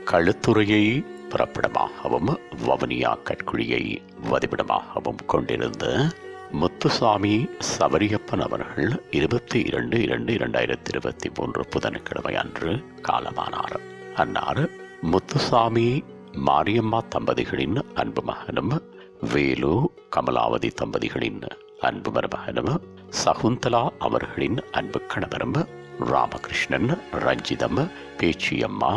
களுத்துறையை பிறப்பிடமாகவும் வவுனியா கட்குழியை வதிவிடமாகவும் கொண்டிருந்த முத்துசாமி சபரியப்பன் அவர்கள் 22/2/2023 புதன்கிழமை அன்று காலமானார். அன்னார் முத்துசாமி மாரியம்மா தம்பதிகளின் அன்பு மகனும், வேலு கமலாவதி தம்பதிகளின் அன்பு மருமகனும், சகுந்தலா அவர்களின் அன்பு கணவரும், ராமகிருஷ்ணன், ரஞ்சிதம், பேச்சியம்மா,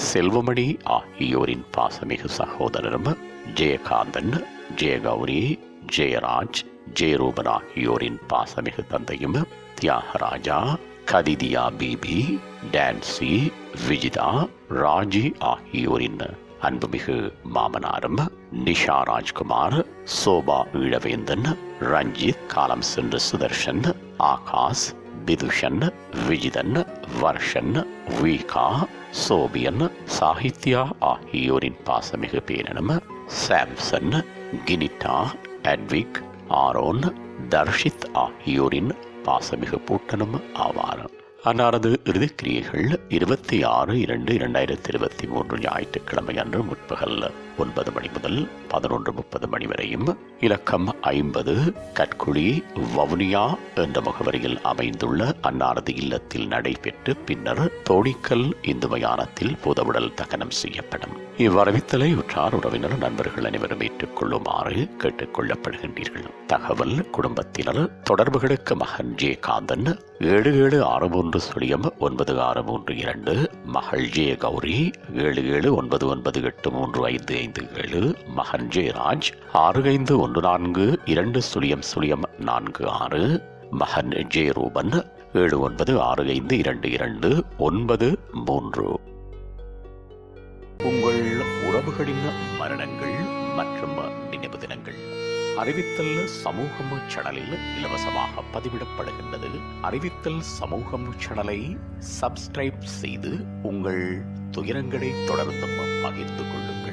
செல்வமணி ஆகியோரின் பாசமிகு சகோதரரும், ஜெயகாந்தன், ஜெயகௌரி, ஜெயராஜ், ஜெயரூபன் ஆகியோரின் பாசமிகு தந்தையும், தியாகராஜா, கதிதியா பிபி, டான்சி, விஜிதா, ராஜி ஆகியோரின் அன்புமிகு மாமனாரும், நிஷா ராஜ்குமார், சோபா ஈழவேந்தன், ரஞ்சித், காலம் சென்ற சுதர்ஷன், ஆகாஷ், பிதுஷன், விஜிதன், வர்ஷன், வீகா, சோபியன், சாகித்யா ஆகியோரின் பாசமிகு பேரனும், சாம்சன், கினிட்டா, அட்விக், ஆரோன், தர்ஷித் ஆகியோரின் பாசமிகு பூட்டனும் ஆவார். அன்னாரது இறுதிக்கிரியைகள் 26/2/2023 ஞாயிற்றுக்கிழமை அன்று முற்பகல் 9 மணி முதல் 11:30 மணி வரையும் இலக்கம் 50 கட்குழி வவுனியா என்ற முகவரியில் அமைந்துள்ள அன்னாரது இல்லத்தில் நடைபெற்று பின்னர் தோணிக்கல் இந்து மயானத்தில் பூதவுடல் தகனம் செய்யப்படும். இவ்வரவித்தலை உற்றார் உறவினர் நண்பர்கள் அனைவரும் ஏற்றுக்கொள்ளுமாறு கேட்டுக் கொள்ளப்படுகின்றீர்கள். தகவல் குடும்பத்தினர் தொடர்புகளுக்கு மகன் ஜெயகாந்தன் 7761-9632, மகள் ஜெயகௌரி 7799835557, மகன் ஜெயராஜ் 6514-20-46, மகன் ஜெயரூபன் 79652293. உங்கள் உறவுகளின் மரணங்கள் மற்றும் நினைவு தினங்கள் அறிவித்தல் சமூகம் சேனலில் இலவசமாக பதிவிடப்படுகின்றது. அறிவித்தல் சமூகம் சேனலை சப்ஸ்கிரைப் செய்து உங்கள் துயரங்களை தொடர்ந்தும் பகிர்ந்து கொள்ளுங்கள்.